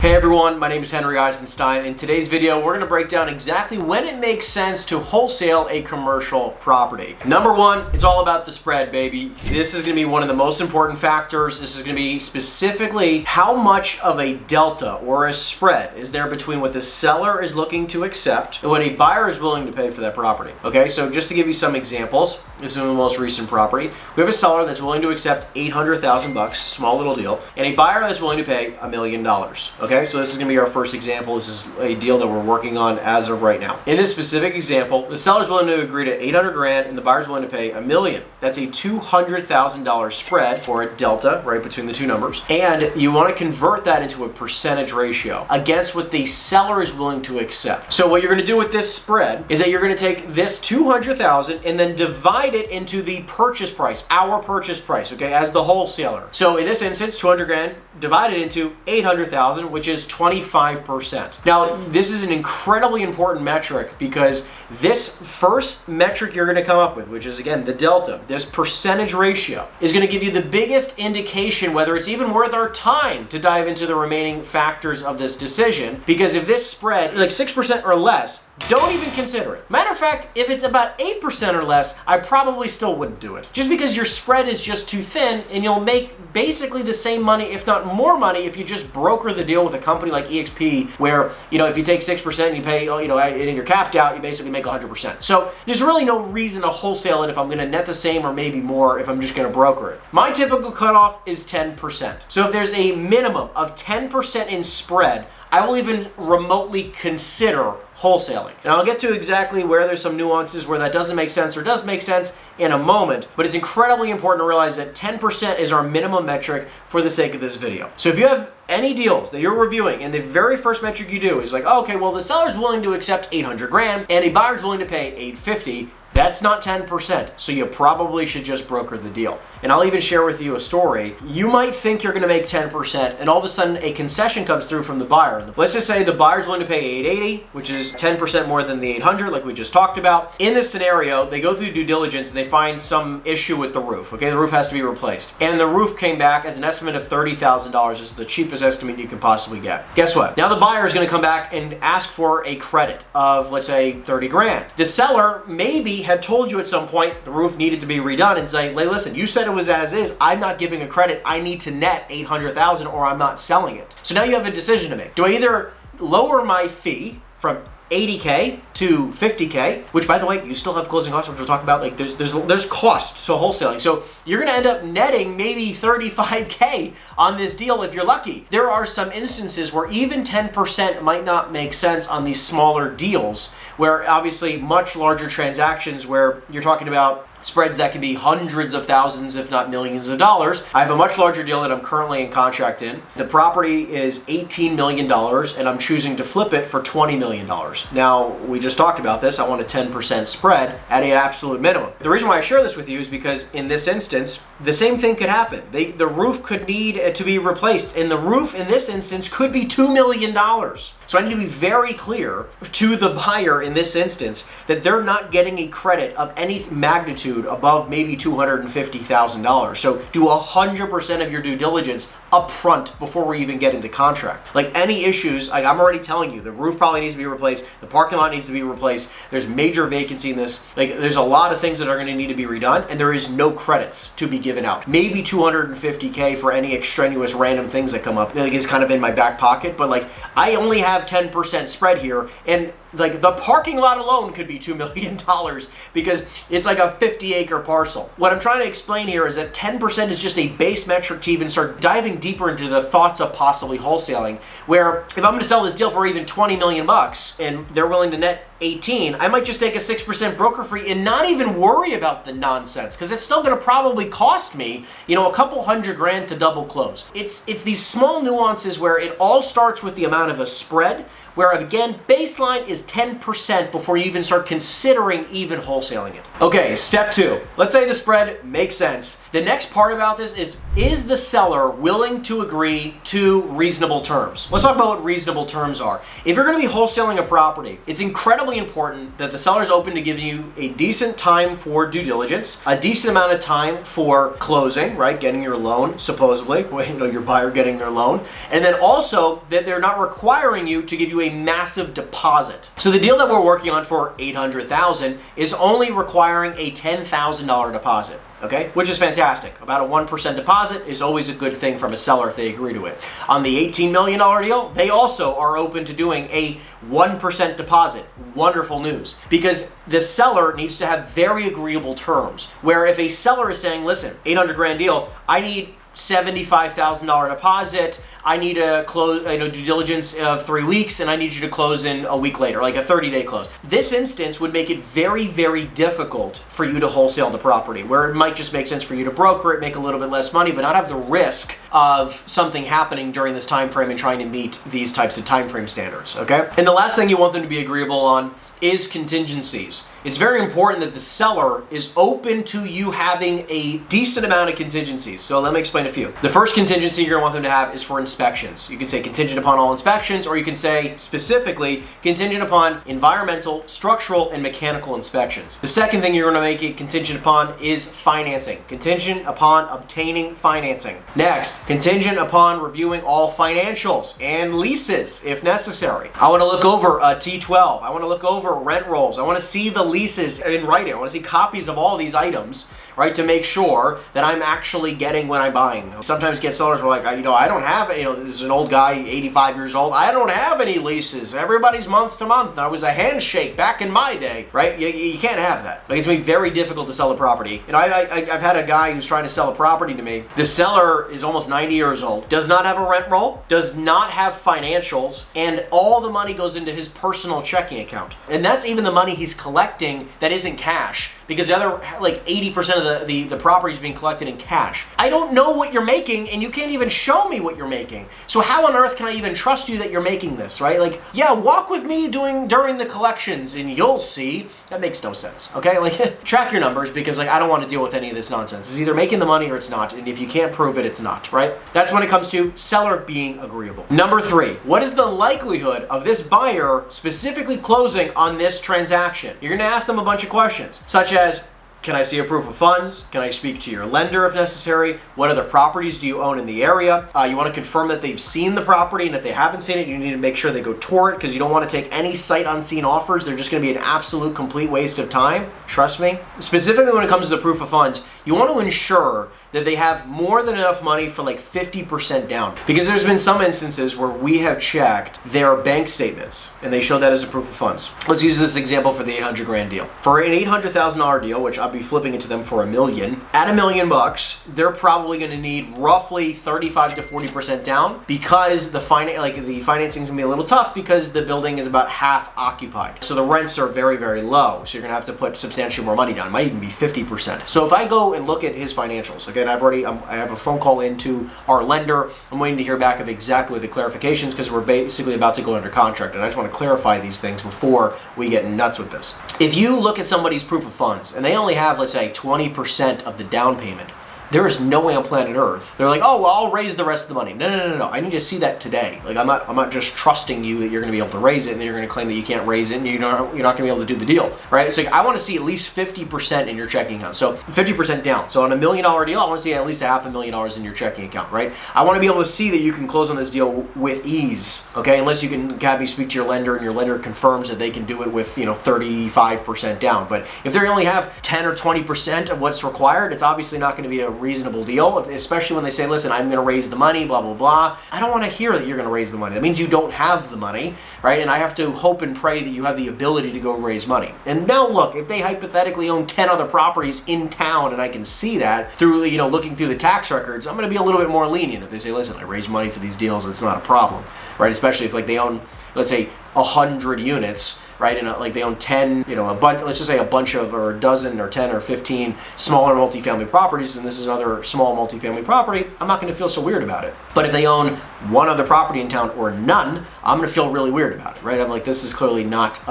Hey everyone, my name is Henry Eisenstein. In today's video, we're going to break down exactly when it makes sense to wholesale a commercial property. Number one, it's all about the spread, baby. This is going to be one of the most important factors. This is going to be specifically how much of a delta or a spread is there between what the seller is looking to accept and what a buyer is willing to pay for that property. Okay, so just to give you some examples, this is the most recent property. We have a seller that's willing to accept $800,000, small little deal, and a buyer that's willing to pay $1 million. Okay, so this is going to be our first example. This is a deal that we're working on as of right now. In this specific example, the seller's willing to agree to 800 grand and the buyer's willing to pay $1 million. That's a $200,000 spread or a delta, right, between the two numbers. And you want to convert that into a percentage ratio against what the seller is willing to accept. So what you're going to do with this spread is that you're going to take this $200,000 and then divide it into the purchase price, our purchase price, okay, as the wholesaler. So in this instance, 200 grand divided into 800,000, which is 25%. Now, this is an incredibly important metric because this first metric you're going to come up with, which is again the delta, this percentage ratio, is going to give you the biggest indication whether it's even worth our time to dive into the remaining factors of this decision. Because if this spread, like 6% or less, don't even consider it. Matter of fact, if it's about 8% or less, I probably still wouldn't do it. Just because your spread is just too thin and you'll make basically the same money, if not more money, if you just broker the deal with a company like EXP, where, if you take 6% and you pay, and you're capped out, you basically make 100%. So there's really no reason to wholesale it if I'm going to net the same or maybe more if I'm just going to broker it. My typical cutoff is 10%. So if there's a minimum of 10% in spread, I will even remotely consider wholesaling. And I'll get to exactly where there's some nuances where that doesn't make sense or does make sense in a moment, but it's incredibly important to realize that 10% is our minimum metric for the sake of this video. So if you have any deals that you're reviewing and the very first metric you do is like, okay, well, the seller's willing to accept 800 grand and a buyer's willing to pay 850, that's not 10%, so you probably should just broker the deal. And I'll even share with you a story. You might think you're going to make 10%, and all of a sudden a concession comes through from the buyer. Let's just say the buyer's willing to pay 880, which is 10% more than the 800, like we just talked about. In this scenario, they go through due diligence and they find some issue with the roof. Okay, the roof has to be replaced, and the roof came back as an estimate of $30,000. This is the cheapest estimate you can possibly get. Guess what? Now the buyer is going to come back and ask for a credit of, let's say, 30 grand. The seller maybe had told you at some point the roof needed to be redone and say, hey, listen, you said it was as is. I'm not giving a credit. I need to net 800,000 or I'm not selling it. So now you have a decision to make. Do I either lower my fee from 80K to 50K, which by the way, you still have closing costs, which we'll talk about. Like there's cost to wholesaling. So you're gonna end up netting maybe 35K on this deal if you're lucky. There are some instances where even 10% might not make sense on these smaller deals, where obviously much larger transactions where you're talking about spreads that can be hundreds of thousands, if not millions of dollars. I have a much larger deal that I'm currently in contract in. The property is $18 million and I'm choosing to flip it for $20 million. Now, we just talked about this. I want a 10% spread at an absolute minimum. The reason why I share this with you is because in this instance, the same thing could happen. The roof could need to be replaced, and the roof in this instance could be $2 million. So I need to be very clear to the buyer in this instance that they're not getting a credit of any magnitude above maybe $250,000. So do 100% of your due diligence up front before we even get into contract. Like any issues, like I'm already telling you, the roof probably needs to be replaced, the parking lot needs to be replaced, there's major vacancy in this, like there's a lot of things that are going to need to be redone, and there is no credits to be given out. Maybe 250K for any extraneous random things that come up, like is kind of in my back pocket, but like I only have 10% spread here, and like the parking lot alone could be $2 million because it's like a 50-acre parcel. What I'm trying to explain here is that 10% is just a base metric to even start diving deeper into the thoughts of possibly wholesaling, where if I'm going to sell this deal for even 20 million bucks and they're willing to net 18, I might just take a 6% broker fee and not even worry about the nonsense, because it's still going to probably cost me, a couple $100 grand to double close. It's these small nuances where it all starts with the amount of a spread, where again, baseline is 10% before you even start considering even wholesaling it. Okay, step 2. Let's say the spread makes sense. The next part about this is the seller willing to agree to reasonable terms? Let's talk about what reasonable terms are. If you're going to be wholesaling a property, it's incredibly incredibly important that the seller is open to giving you a decent time for due diligence, a decent amount of time for closing, right? Getting your loan, supposedly, your buyer getting their loan. And then also that they're not requiring you to give you a massive deposit. So the deal that we're working on for $800,000 is only requiring a $10,000 deposit. Okay, which is fantastic. About a 1% deposit is always a good thing from a seller if they agree to it. On the $18 million deal, they also are open to doing a 1% deposit. Wonderful news. Because the seller needs to have very agreeable terms. Where if a seller is saying, listen, 800 grand deal, I need $75,000 deposit, I need a close, due diligence of 3 weeks, and I need you to close in a week later, like a 30-day close. This instance would make it very, very difficult for you to wholesale the property, where it might just make sense for you to broker it, make a little bit less money, but not have the risk of something happening during this time frame and trying to meet these types of time frame standards, okay? And the last thing you want them to be agreeable on is contingencies. It's very important that the seller is open to you having a decent amount of contingencies. So let me explain a few. The first contingency you're going to want them to have is for inspections. You can say contingent upon all inspections, or you can say specifically contingent upon environmental, structural, and mechanical inspections. The second thing you're going to make it contingent upon is financing. Contingent upon obtaining financing. Next, contingent upon reviewing all financials and leases if necessary. I want to look over a T12. I want to look over rent rolls. I want to see the leases in writing. I want to see copies of all these items, right, to make sure that I'm actually getting what I'm buying. Sometimes get sellers were like, I don't have, there's an old guy, 85 years old, I don't have any leases. Everybody's month to month. I was a handshake back in my day, right? You can't have that. Like, it's going to be very difficult to sell a property. I've had a guy who's trying to sell a property to me. The seller is almost 90 years old, does not have a rent roll, does not have financials, and all the money goes into his personal checking account. And that's even the money he's collecting that isn't cash, because the other, like 80% of the property is being collected in cash. I don't know what you're making, and you can't even show me what you're making. So how on earth can I even trust you that you're making this, right? Like, yeah, walk with me during the collections, and you'll see. That makes no sense, okay? Like, track your numbers, because I don't want to deal with any of this nonsense. It's either making the money or it's not, and if you can't prove it, it's not, right? That's when it comes to seller being agreeable. Number 3, what is the likelihood of this buyer specifically closing on this transaction? You're gonna ask them a bunch of questions, such as, can I see a proof of funds? Can I speak to your lender if necessary? What other properties do you own in the area? You want to confirm that they've seen the property, and if they haven't seen it, you need to make sure they go tour it, because you don't want to take any sight unseen offers. They're just going to be an absolute complete waste of time. Trust me. Specifically when it comes to the proof of funds, you want to ensure that they have more than enough money for like 50% down. Because there's been some instances where we have checked their bank statements and they show that as a proof of funds. Let's use this example for the 800 grand deal. For an $800,000 deal, which I'll be flipping it to them for $1 million, at $1 million, they're probably going to need roughly 35 to 40% down, because the financing is going to be a little tough, because the building is about half occupied. So the rents are very, very low. So you're going to have to put substantially more money down. It might even be 50%. So if I go and look at his financials, okay, and I have a phone call into our lender. I'm waiting to hear back of exactly the clarifications, because we're basically about to go under contract, and I just want to clarify these things before we get nuts with this. If you look at somebody's proof of funds and they only have, let's say, 20% of the down payment, there is no way on planet Earth. They're like, oh, well, I'll raise the rest of the money. No. I need to see that today. Like, I'm not just trusting you that you're going to be able to raise it, and then you're going to claim that you can't raise it, and you're not going to be able to do the deal, right? It's like, I want to see at least 50% in your checking account. So 50% down. So on $1 million deal, I want to see at least $500,000 in your checking account, right? I want to be able to see that you can close on this deal with ease, okay? Unless you can have me speak to your lender, and your lender confirms that they can do it with 35% down. But if they only have 10 or 20% of what's required, it's obviously not going to be a reasonable deal, especially when they say, listen, I'm going to raise the money, blah, blah, blah. I don't want to hear that you're going to raise the money. That means you don't have the money, right? And I have to hope and pray that you have the ability to go raise money. And now look, if they hypothetically own 10 other properties in town, and I can see that through, looking through the tax records, I'm going to be a little bit more lenient. If they say, listen, I raise money for these deals, it's not a problem, right? Especially if they own, let's say, 100 units, right? And they own 10, a bunch, let's just say a bunch of, or a dozen, or 10 or 15 smaller multifamily properties, and this is another small multifamily property, I'm not going to feel so weird about it. But if they own one other property in town or none, I'm gonna feel really weird about it, right? I'm like, this is clearly not,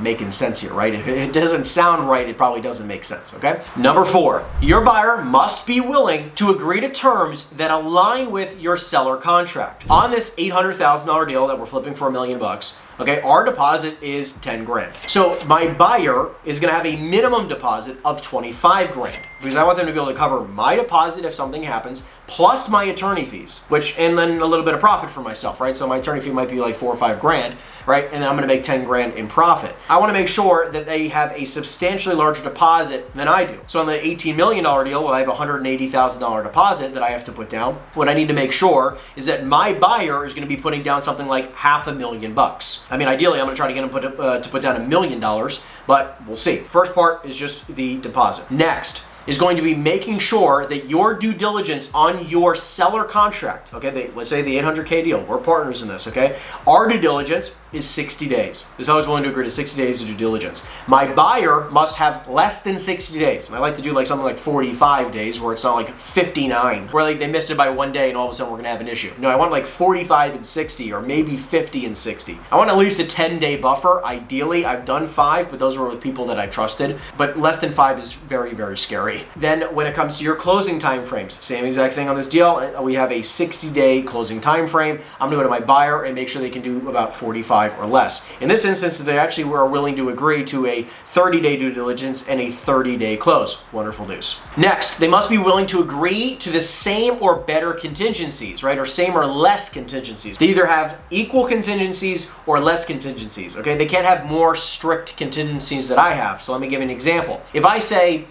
making sense here, right? If it doesn't sound right, it probably doesn't make sense, okay? Number 4, your buyer must be willing to agree to terms that align with your seller contract. On this $800,000 deal that we're flipping for $1 million, okay, our deposit is 10 grand. So my buyer is gonna have a minimum deposit of 25 grand because I want them to be able to cover my deposit if something happens, plus my attorney fees, and then a little bit of profit for myself, right? So my attorney fee might be like 4 or 5 grand, right? And then I'm gonna make 10 grand in profit. I wanna make sure that they have a substantially larger deposit than I do. So on the $18 million deal, well, I have a $180,000 deposit that I have to put down. What I need to make sure is that my buyer is gonna be putting down something like $500,000. I mean, ideally, I'm gonna try to get them to put down $1 million, but we'll see. First part is just the deposit. Next is going to be making sure that your due diligence on your seller contract, okay, let's say the $800K deal, we're partners in this, okay? Our due diligence is 60 days. This is always willing to agree to 60 days of due diligence. My buyer must have less than 60 days. And I like to do like something like 45 days where it's not like 59, where like they missed it by 1 day and all of a sudden we're gonna have an issue. No, I want like 45 and 60 or maybe 50 and 60. I want at least a 10-day buffer. Ideally, I've done 5, but those were with people that I trusted. But less than 5 is very, very scary. Then when it comes to your closing time frames, same exact thing on this deal. We have a 60-day closing time frame. I'm gonna go to my buyer and make sure they can do about 45 or less. In this instance, they actually were willing to agree to a 30-day due diligence and a 30-day close. Wonderful news. Next, they must be willing to agree to the same or better contingencies, right? Or same or less contingencies. They either have equal contingencies or less contingencies, okay? They can't have more strict contingencies that I have. So let me give you an example. If I say,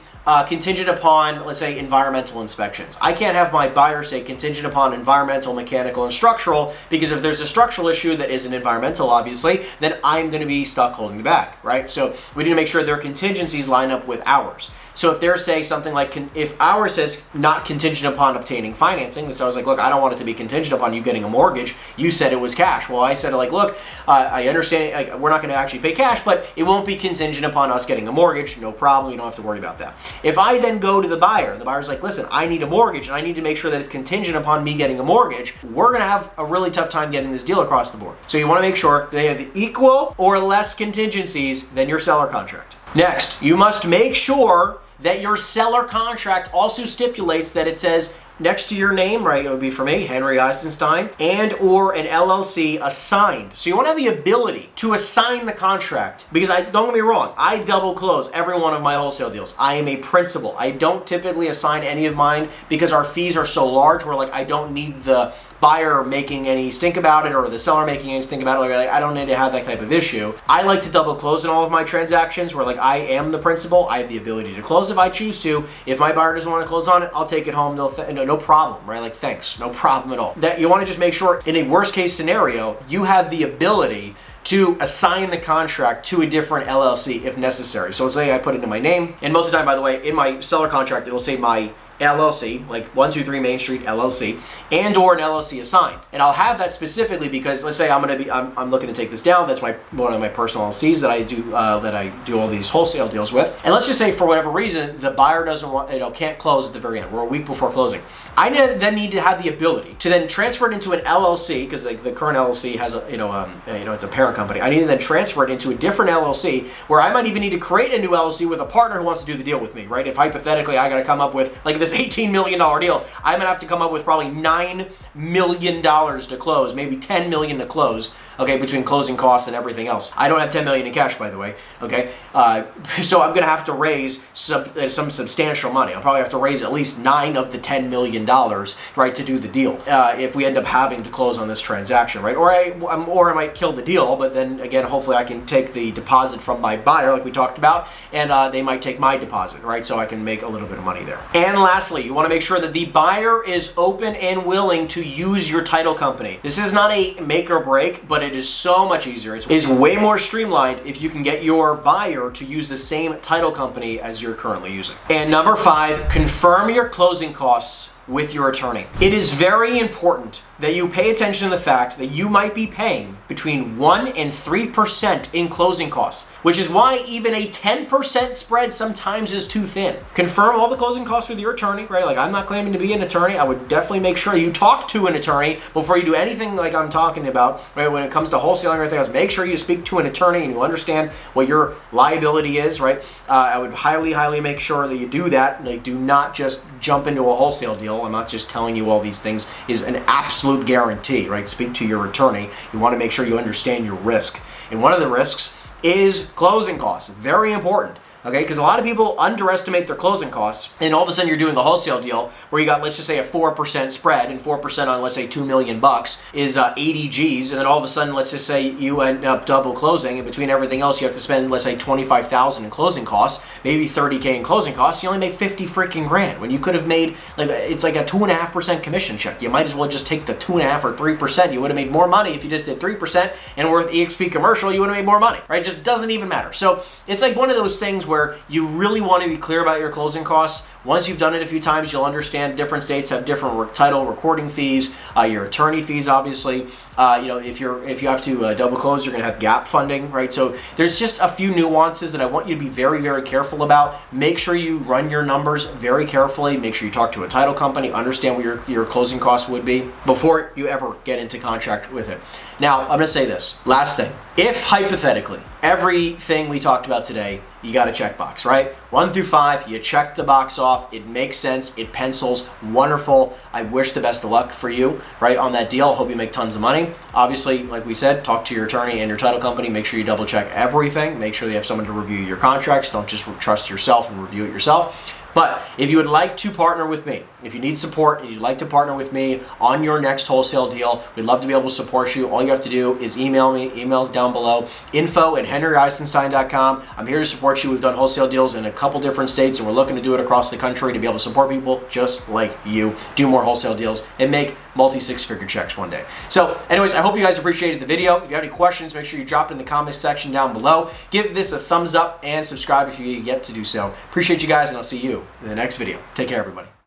contingent upon, let's say, environmental inspections. I can't have my buyer say contingent upon environmental, mechanical, and structural, because if there's a structural issue that isn't environmental, obviously, then I'm going to be stuck holding the bag, right? So we need to make sure their contingencies line up with ours. So if they're saying something like, if ours says not contingent upon obtaining financing, so I was like, look, I don't want it to be contingent upon you getting a mortgage. You said it was cash. Well, I said like, look, I understand we're not going to actually pay cash, but it won't be contingent upon us getting a mortgage. No problem. You don't have to worry about that. If I then go to the buyer's like, listen, I need a mortgage and I need to make sure that it's contingent upon me getting a mortgage, we're going to have a really tough time getting this deal across the board. So you want to make sure they have equal or less contingencies than your seller contract. Next, you must make sure that your seller contract also stipulates that it says next to your name, right, it would be for me, Henry Eisenstein, and or an LLC assigned. So you want to have the ability to assign the contract, because don't get me wrong, I double close every one of my wholesale deals. I am a principal. I don't typically assign any of mine because our fees are so large where like I don't need the buyer making any stink about it or the seller making any stink about it. Like, I don't need to have that type of issue. I like to double close in all of my transactions where like I am the principal. I have the ability to close if I choose to. If my buyer doesn't want to close on it, I'll take it home. No problem, right? Like thanks, no problem at all. That you want to just make sure in a worst case scenario, you have the ability to assign the contract to a different LLC if necessary. So let's say I put it in my name, and most of the time, by the way, in my seller contract, it'll say my LLC, like 123 Main Street LLC, and or an LLC assigned. And I'll have that specifically because let's say I'm looking to take this down. That's one of my personal LLCs that I do all these wholesale deals with. And let's just say for whatever reason the buyer doesn't want, can't close at the very end. We're a week before closing. I then need to have the ability to then transfer it into an LLC because like the current LLC has it's a parent company. I need to then transfer it into a different LLC where I might even need to create a new LLC with a partner who wants to do the deal with me, right? If hypothetically I got to come up with like this $18 million deal, I'm gonna have to come up with probably $9 million to close, maybe $10 million to close. Okay, between closing costs and everything else. I don't have $10 million in cash, by the way. Okay, so I'm gonna have to raise some substantial money. I'll probably have to raise at least 9 of the $10 million, right, to do the deal. If we end up having to close on this transaction, right? Or I might kill the deal, but then again, hopefully I can take the deposit from my buyer, like we talked about, and they might take my deposit, right? So I can make a little bit of money there. And lastly, you want to make sure that the buyer is open and willing to use your title company. This is not a make or break, but it is so much easier. It's way more streamlined if you can get your buyer to use the same title company as you're currently using. And number 5, confirm your closing costs with your attorney. It is very important that you pay attention to the fact that you might be paying between 1 and 3% in closing costs, which is why even a 10% spread sometimes is too thin. Confirm all the closing costs with your attorney, right? Like, I'm not claiming to be an attorney. I would definitely make sure you talk to an attorney before you do anything like I'm talking about, right? When it comes to wholesaling or everything else, make sure you speak to an attorney and you understand what your liability is, right? I would highly make sure that you do that. Like, do not just jump into a wholesale deal. I'm not just telling you all these things is an absolute guarantee, right? Speak to your attorney. You want to make sure you understand your risk. And one of the risks is closing costs. Very important. Okay, because a lot of people underestimate their closing costs, and all of a sudden you're doing a wholesale deal where you got, let's just say, a 4% spread, and 4% on, let's say, $2 million is 80 G's, and then all of a sudden, let's just say you end up double closing, and between everything else, you have to spend, let's say, $25,000 in closing costs, maybe $30K in closing costs. You only make 50 freaking grand when you could have made, like, it's like a 2.5% commission check. You might as well just take the 2.5 or 3%. You would have made more money if you just did 3%, and with EXP Commercial, you would have made more money, right? It just doesn't even matter. So it's like one of those things where you really want to be clear about your closing costs. Once you've done it a few times, you'll understand different states have different title recording fees, your attorney fees, obviously. If you have to double close, you're going to have gap funding, right? So there's just a few nuances that I want you to be very careful about. Make sure you run your numbers very carefully. Make sure you talk to a title company, understand what your closing costs would be before you ever get into contract with it. Now, I'm going to say this. Last thing. If hypothetically, everything we talked about today, you got a checkbox, right? 1 through 5, you check the box off. It makes sense. It pencils. Wonderful. I wish the best of luck for you, right, on that deal. Hope you make tons of money. Obviously, like we said, talk to your attorney and your title company. Make sure you double check everything. Make sure you have someone to review your contracts. Don't just trust yourself and review it yourself. But if you would like to partner with me, if you need support and you'd like to partner with me on your next wholesale deal, we'd love to be able to support you. All you have to do is email me. Email's down below. info@henryeisenstein.com. I'm here to support you. We've done wholesale deals in a couple different states, and we're looking to do it across the country to be able to support people just like you, do more wholesale deals, and make multi-six-figure checks one day. So anyways, I hope you guys appreciated the video. If you have any questions, make sure you drop it in the comments section down below. Give this a thumbs up and subscribe if you yet to do so. Appreciate you guys, and I'll see you in the next video. Take care, everybody.